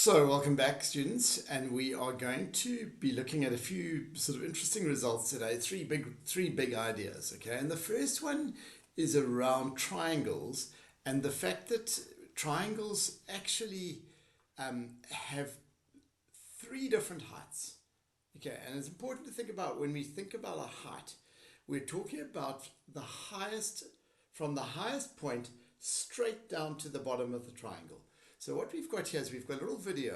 So, welcome back, students, and we are going to be looking at a few sort of interesting results today. Three big ideas, okay? And the first one is around triangles and the fact that triangles actually have three different heights, okay? And it's important to think about when we think about a height, we're talking about the highest, from the highest point straight down to the bottom of the triangle. So what we've got here is we've got a little video,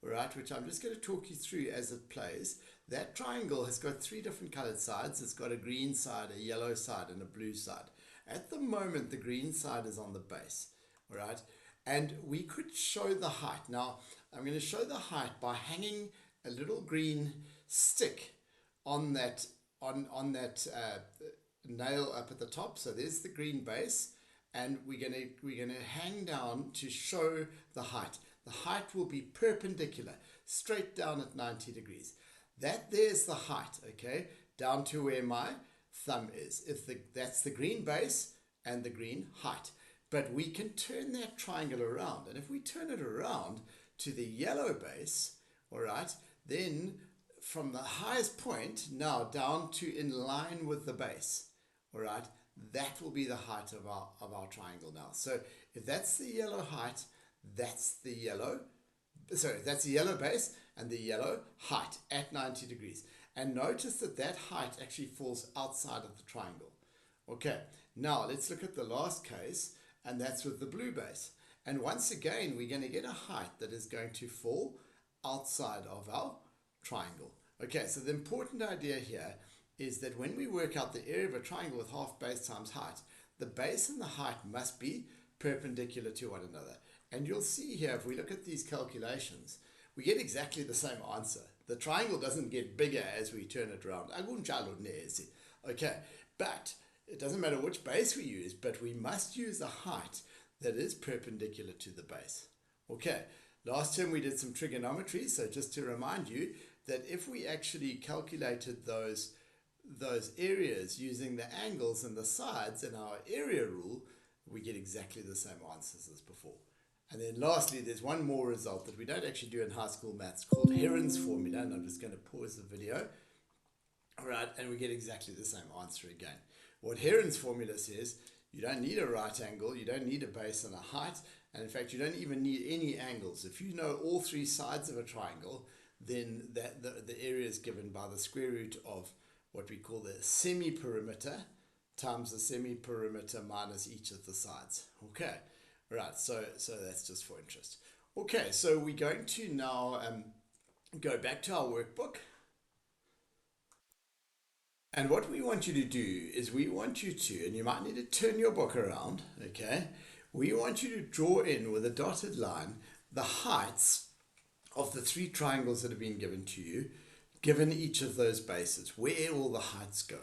all right, which I'm just going to talk you through as it plays. That triangle has got three different colored sides. It's got a green side, a yellow side, and a blue side. At the moment, the green side is on the base, all right? And we could show the height. Now, I'm going to show the height by hanging a little green stick on that nail up at the top. So there's the green base, and we're gonna hang down to show the height. The height will be perpendicular, straight down at 90 degrees. There's the height, okay, down to where my thumb is. That's the green base and the green height. But we can turn that triangle around, and if we turn it around to the yellow base, all right, then from the highest point now down to in line with the base, all right, that will be the height of our triangle now. So if that's the yellow height, that's the yellow base and the yellow height at 90 degrees. And notice that height actually falls outside of the triangle. Okay, now let's look at the last case, and that's with the blue base. And once again, we're going to get a height that is going to fall outside of our triangle. Okay, so the important idea here is that when we work out the area of a triangle with half base times height, the base and the height must be perpendicular to one another. And you'll see here, if we look at these calculations, we get exactly the same answer. The triangle doesn't get bigger as we turn it around. Okay, but it doesn't matter which base we use, but we must use a height that is perpendicular to the base. Okay, last term we did some trigonometry, so just to remind you that if we actually calculated those areas using the angles and the sides in our area rule, we get exactly the same answers as before. And then lastly, there's one more result that we don't actually do in high school maths called Heron's formula, and I'm just going to pause the video. All right, and we get exactly the same answer again. What Heron's formula says, you don't need a right angle, you don't need a base and a height, and in fact, you don't even need any angles. If you know all three sides of a triangle, then the area is given by the square root of what we call the semi-perimeter times the semi-perimeter minus each of the sides. Okay, right, so that's just for interest. Okay, so we're going to now go back to our workbook. And what we want you to do is we want you to, and you might need to turn your book around, okay? We want you to draw in with a dotted line the heights of the three triangles that have been given to you, given each of those bases, where all the heights go.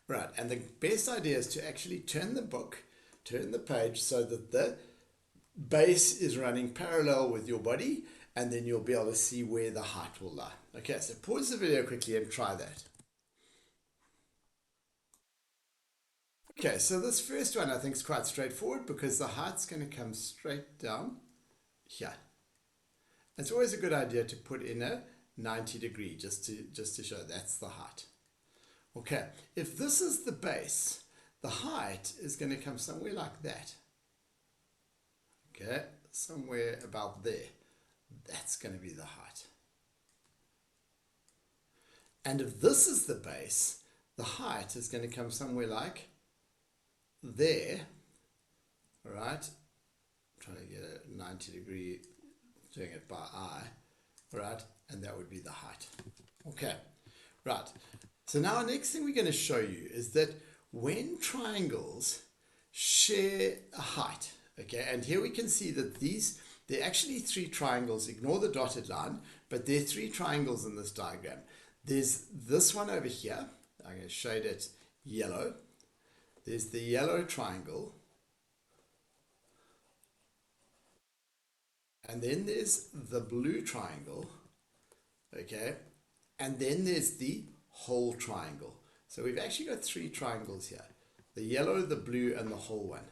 Right, and the best idea is to actually turn the page so that the base is running parallel with your body, and then you'll be able to see where the height will lie. Okay, so pause the video quickly and try that. Okay, so this first one I think is quite straightforward because the height's going to come straight down here. It's always a good idea to put in a 90 degree just to show that's the height. Okay, if this is the base, the height is going to come somewhere like that. Okay, somewhere about there. That's going to be the height. And if this is the base, the height is going to come somewhere like there. All right, I'm trying to get a 90 degree, doing it by eye. All right, and that would be the height. Okay, right. So now the next thing we're going to show you is that when triangles share a height, okay, and here we can see that they're actually three triangles. Ignore the dotted line, but there are three triangles in this diagram. There's this one over here. I'm going to shade it yellow. There's the yellow triangle. And then there's the blue triangle, okay, and then there's the whole triangle. So we've actually got three triangles here, the yellow, the blue, and the whole one.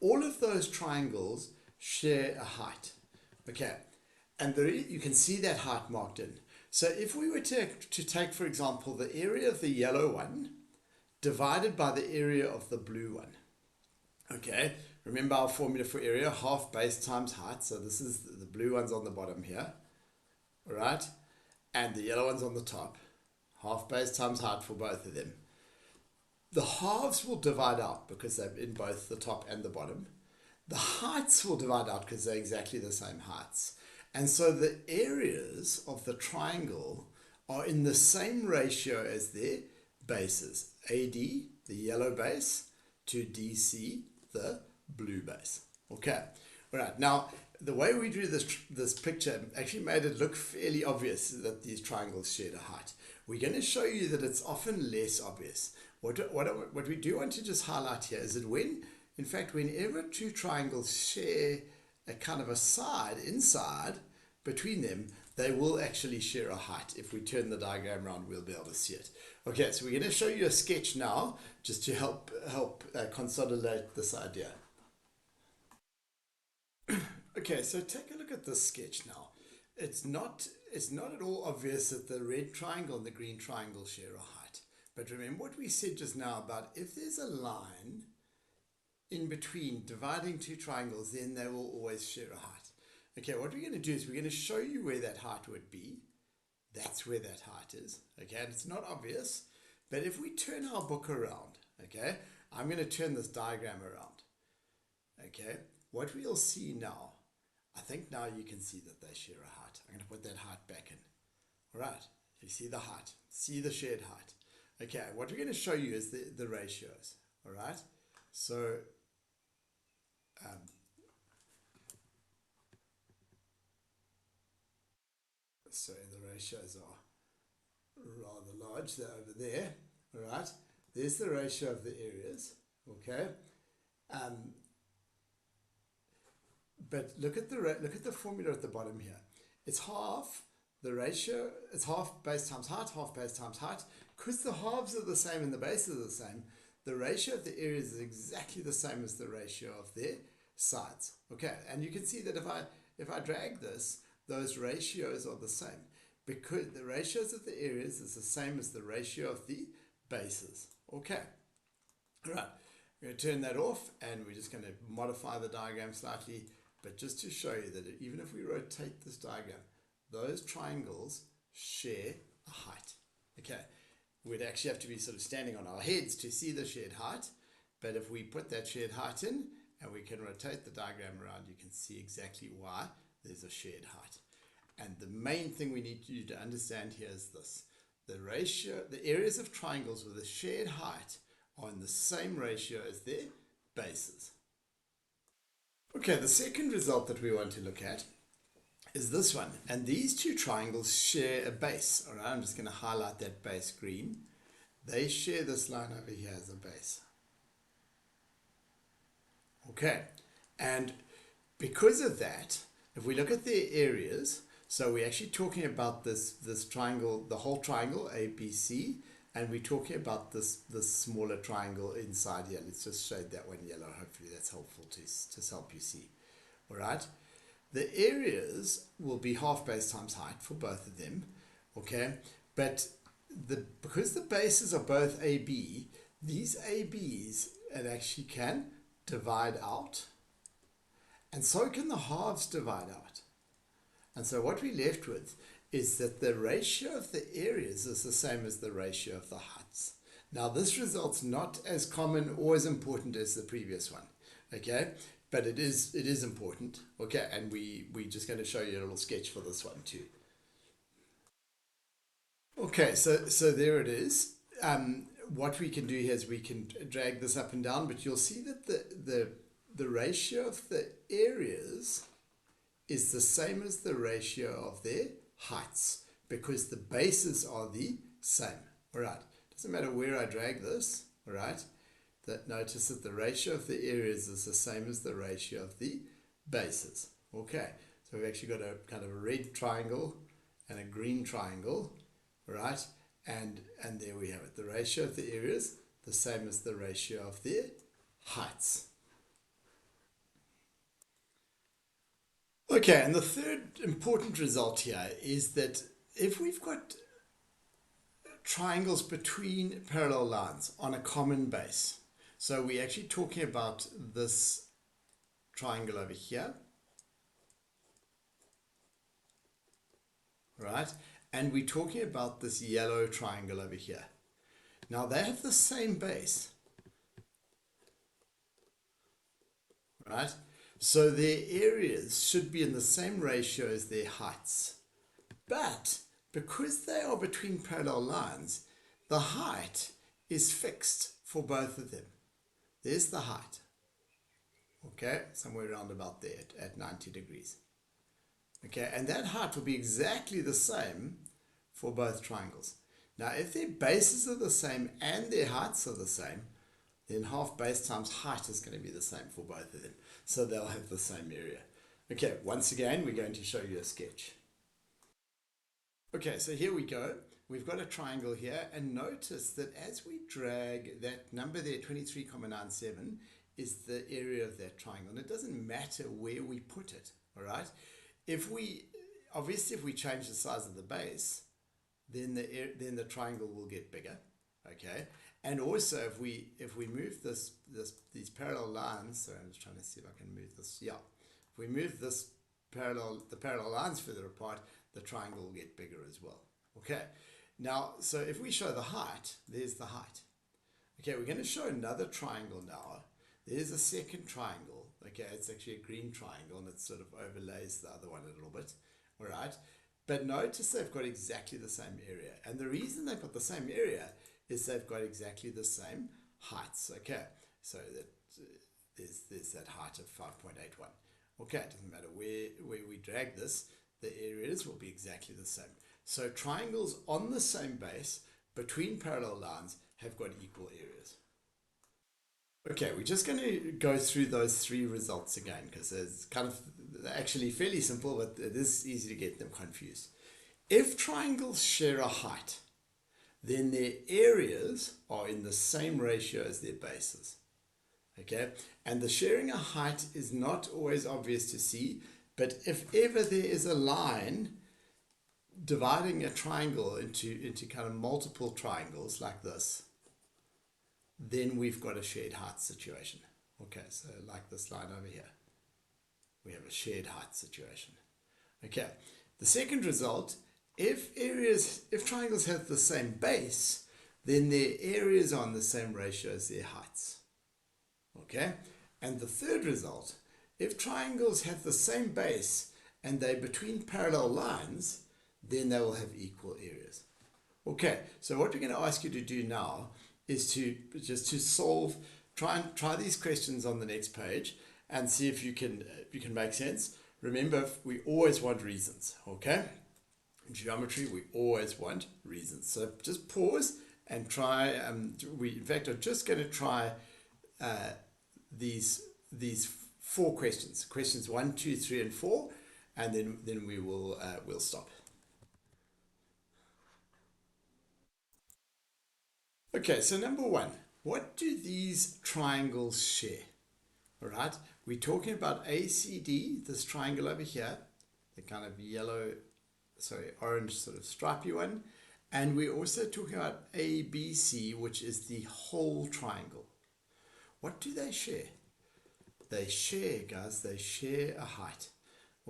All of those triangles share a height, okay, And you can see that height marked in. So if we were to take, for example, the area of the yellow one divided by the area of the blue one. Okay, remember our formula for area, half base times height. So this is the blue one's on the bottom here, all right? And the yellow one's on the top. Half base times height for both of them. The halves will divide out because they're in both the top and the bottom. The heights will divide out because they're exactly the same heights. And so the areas of the triangle are in the same ratio as their bases. AD, the yellow base, to DC, the blue base. Okay, all right. Now, the way we drew this picture actually made it look fairly obvious that these triangles shared a height. We're going to show you that it's often less obvious. What we do want to just highlight here is that in fact, whenever two triangles share a kind of a side inside between them, they will actually share a height. If we turn the diagram around, we'll be able to see it. Okay, so we're going to show you a sketch now just to help consolidate this idea. Okay, so take a look at this sketch now. It's not at all obvious that the red triangle and the green triangle share a height. But remember what we said just now about if there's a line in between dividing two triangles, then they will always share a height. Okay, what we're going to do is we're going to show you where that height would be. That's where that height is. Okay, and it's not obvious, but if we turn our book around, okay, I'm going to turn this diagram around. Okay, what we'll see now, I think now you can see that they share a height. I'm going to put that height back in. All right, you see the height, see the shared height. Okay, what we're going to show you is the ratios. All right, so the ratios are rather large. They're over there. All right, there's the ratio of the areas. Okay, but look at the formula at the bottom here. It's half the ratio. It's half base times height, half base times height. Because the halves are the same and the bases are the same, the ratio of the areas is exactly the same as the ratio of their sides. Okay, and you can see that if I drag this, those ratios are the same because the ratios of the areas is the same as the ratio of the bases. Okay, all right, we're going to turn that off and we're just going to modify the diagram slightly, but just to show you that even if we rotate this diagram, those triangles share a height. Okay, we'd actually have to be sort of standing on our heads to see the shared height, but if we put that shared height in and we can rotate the diagram around, you can see exactly why there's a shared height. And the main thing we need you to understand here is this. The areas of triangles with a shared height are in the same ratio as their bases. Okay, the second result that we want to look at is this one. And these two triangles share a base. All right, I'm just going to highlight that base green. They share this line over here as a base. Okay, and because of that, if we look at their areas, so we're actually talking about this triangle, the whole triangle, ABC, and we're talking about this smaller triangle inside here. Let's just shade that one yellow. Hopefully that's helpful to help you see. All right. The areas will be half base times height for both of them. Okay. But because the bases are both AB, these ABs it actually can divide out. And so can the halves divide out. And so what we're left with is that the ratio of the areas is the same as the ratio of the heights. Now this result's not as common or as important as the previous one, okay? But it is important, okay? And we're just going to show you a little sketch for this one too. Okay, so there it is. What we can do here is we can drag this up and down, but you'll see that the ratio of the areas is the same as the ratio of their heights because the bases are the same. All right, doesn't matter where I drag this, all right, notice that the ratio of the areas is the same as the ratio of the bases. Okay, so we've actually got a kind of a red triangle and a green triangle, all right, and there we have it. The ratio of the areas the same as the ratio of their heights. Okay, and the third important result here is that if we've got triangles between parallel lines on a common base, so we're actually talking about this triangle over here, right? And we're talking about this yellow triangle over here. Now they have the same base, right? So their areas should be in the same ratio as their heights. But because they are between parallel lines, the height is fixed for both of them. There's the height, okay? Somewhere around about there at 90 degrees. Okay, and that height will be exactly the same for both triangles. Now, if their bases are the same and their heights are the same, then half base times height is going to be the same for both of them. So they'll have the same area. Okay, once again, we're going to show you a sketch. Okay, so here we go. We've got a triangle here, and notice that as we drag that number there, 23,97, is the area of that triangle. And it doesn't matter where we put it, all right? Obviously, if we change the size of the base, then the triangle will get bigger, okay? And also, if we move these parallel lines, so I'm just trying to see if I can move this. Yeah, if we move the parallel lines further apart, the triangle will get bigger as well. Okay. Now, so if we show the height, there's the height. Okay, we're going to show another triangle now. There's a second triangle. Okay, it's actually a green triangle, and it sort of overlays the other one a little bit. All right. But notice they've got exactly the same area. And the reason they've got the same area is they've got exactly the same heights. Okay, so that there's that height of 5.81. Okay, it doesn't matter where we drag this, the areas will be exactly the same. So triangles on the same base between parallel lines have got equal areas. Okay, we're just going to go through those three results again because it's kind of actually fairly simple, but it is easy to get them confused. If triangles share a height, then their areas are in the same ratio as their bases. Okay, and the sharing a height is not always obvious to see, but if ever there is a line dividing a triangle into kind of multiple triangles like this, then we've got a shared height situation. Okay, so like this line over here, we have a shared height situation. Okay, the second result, if triangles have the same base, then their areas are on the same ratio as their heights. Okay, and the third result, if triangles have the same base and they're between parallel lines, then they will have equal areas. Okay, so what we're going to ask you to do now is to solve, try these questions on the next page and see if you can make sense. Remember, we always want reasons, okay? In geometry, we always want reasons. So just pause and try. We, in fact, are just going to try these four questions. Questions 1, 2, 3, and 4, and then we will we'll stop. Okay, so number 1, what do these triangles share? All right, we're talking about ACD, this triangle over here, the kind of orange sort of stripy one, and we're also talking about ABC, which is the whole triangle. What do they share? They share, guys, they share a height.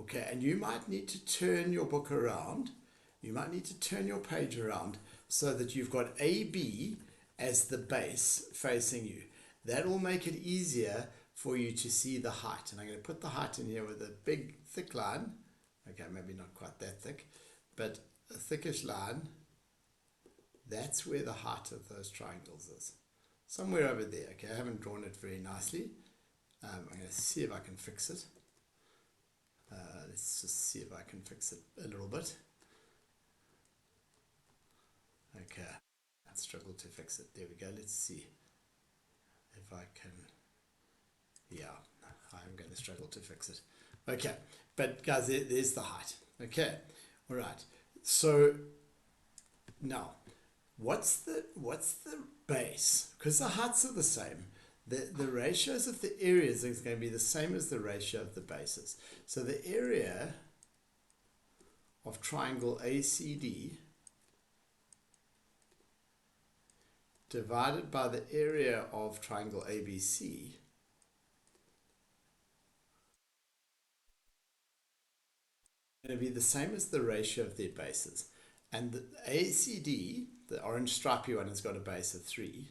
Okay, and you might need to turn your book around. You might need to turn your page around so that you've got AB as the base facing you. That will make it easier for you to see the height. And I'm going to put the height in here with a big, thick line. Okay, maybe not quite that thick, but a thickish line. That's where the height of those triangles is. Somewhere over there. Okay, I haven't drawn it very nicely. I'm going to see if I can fix it. Let's just see if I can fix it a little bit. Okay, I struggled to fix it. There we go. Let's see if I can. Yeah, I'm going to struggle to fix it. Okay, but guys, there's the height. Okay, all right. So now, what's the base? Because the heights are the same. the ratios of the areas is going to be the same as the ratio of the bases. So the area of triangle ACD divided by the area of triangle ABC is going to be the same as the ratio of their bases. And the ACD, the orange stripy one, has got a base of 3.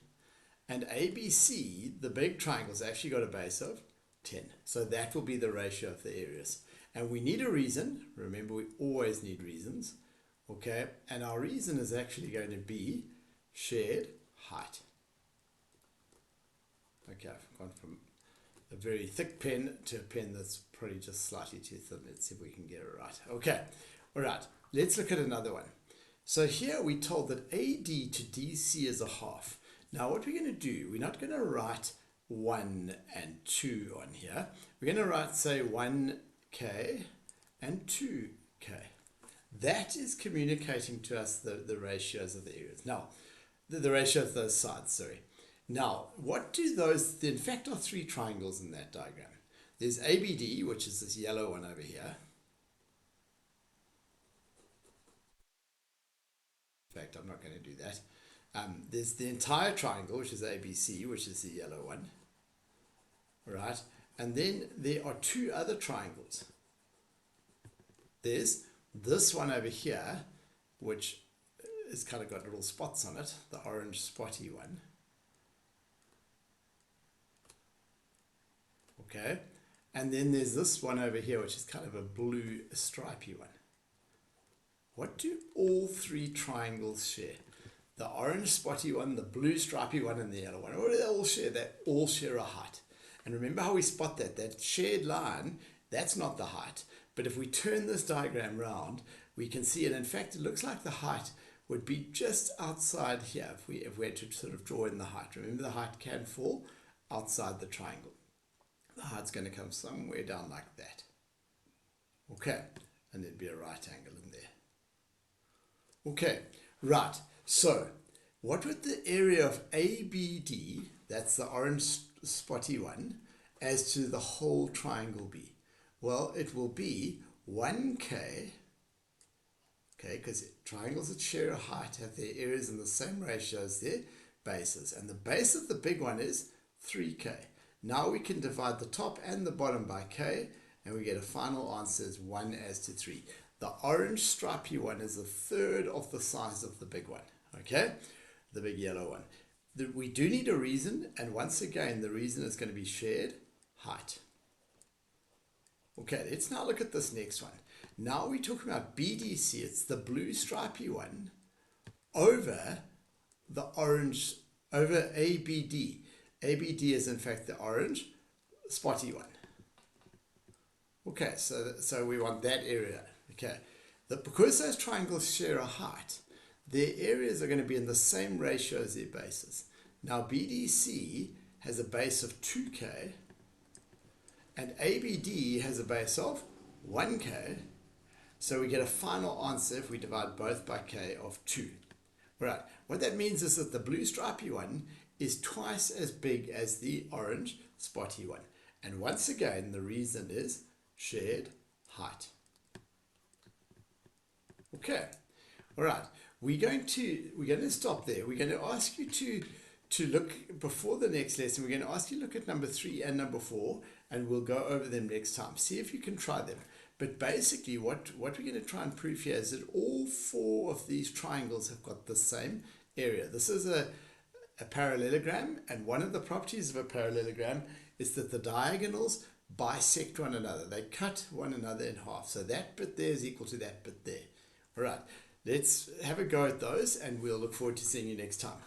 And ABC, the big triangle's actually got a base of 10. So that will be the ratio of the areas. And we need a reason. Remember, we always need reasons. Okay, and our reason is actually going to be shared height. Okay, I've gone from a very thick pen to a pen that's probably just slightly too thin. Let's see if we can get it right. Okay, all right, let's look at another one. So here we're told that AD to DC is a half. Now what we're going to do, we're not going to write 1 and 2 on here. We're going to write, say, 1K and 2K. That is communicating to us the ratios of the areas. Now, the ratio of those sides, sorry. Now, what do those, in fact, are 3 triangles in that diagram. There's ABD, which is this yellow one over here. In fact, I'm not going to do that. There's the entire triangle, which is ABC, which is the yellow one. All right. And then there are 2 other triangles. There's this one over here, which has kind of got little spots on it, the orange spotty one. Okay. And then there's this one over here, which is kind of a blue stripy one. What do all 3 triangles share? The orange spotty one, the blue stripy one, and the yellow one. What do they all share? They all share a height. And remember how we spot that? That shared line, that's not the height. But if we turn this diagram round, we can see it. In fact, it looks like the height would be just outside here if we had to sort of draw in the height. Remember, the height can fall outside the triangle. The height's going to come somewhere down like that. Okay, and there'd be a right angle in there. Okay, right. So, what would the area of ABD, that's the orange spotty one, as to the whole triangle be? Well, it will be 1K, okay, because triangles that share a height have their areas in the same ratio as their bases. And the base of the big one is 3K. Now we can divide the top and the bottom by K, and we get a final answer as 1 as to 3. The orange stripy one is a third of the size of the big one, okay? The big yellow one. We do need a reason, and once again, the reason is going to be shared height. Okay, let's now look at this next one. Now we're talking about BDC. It's the blue stripy one over the orange, over ABD. ABD is in fact the orange spotty one. Okay, so we want that area. Okay, because those triangles share a height, their areas are going to be in the same ratio as their bases. Now BDC has a base of 2K and ABD has a base of 1K. So we get a final answer if we divide both by K of 2. Right, what that means is that the blue stripy one is twice as big as the orange spotty one. And once again, the reason is shared height. Okay, all right. We're going to stop there. We're going to ask you to look before the next lesson. We're going to ask you to look at number 3 and number 4, and we'll go over them next time. See if you can try them. But basically, what we're going to try and prove here is that all 4 of these triangles have got the same area. This is a parallelogram, and one of the properties of a parallelogram is that the diagonals bisect one another. They cut one another in half. So that bit there is equal to that bit there. All right, let's have a go at those, and we'll look forward to seeing you next time.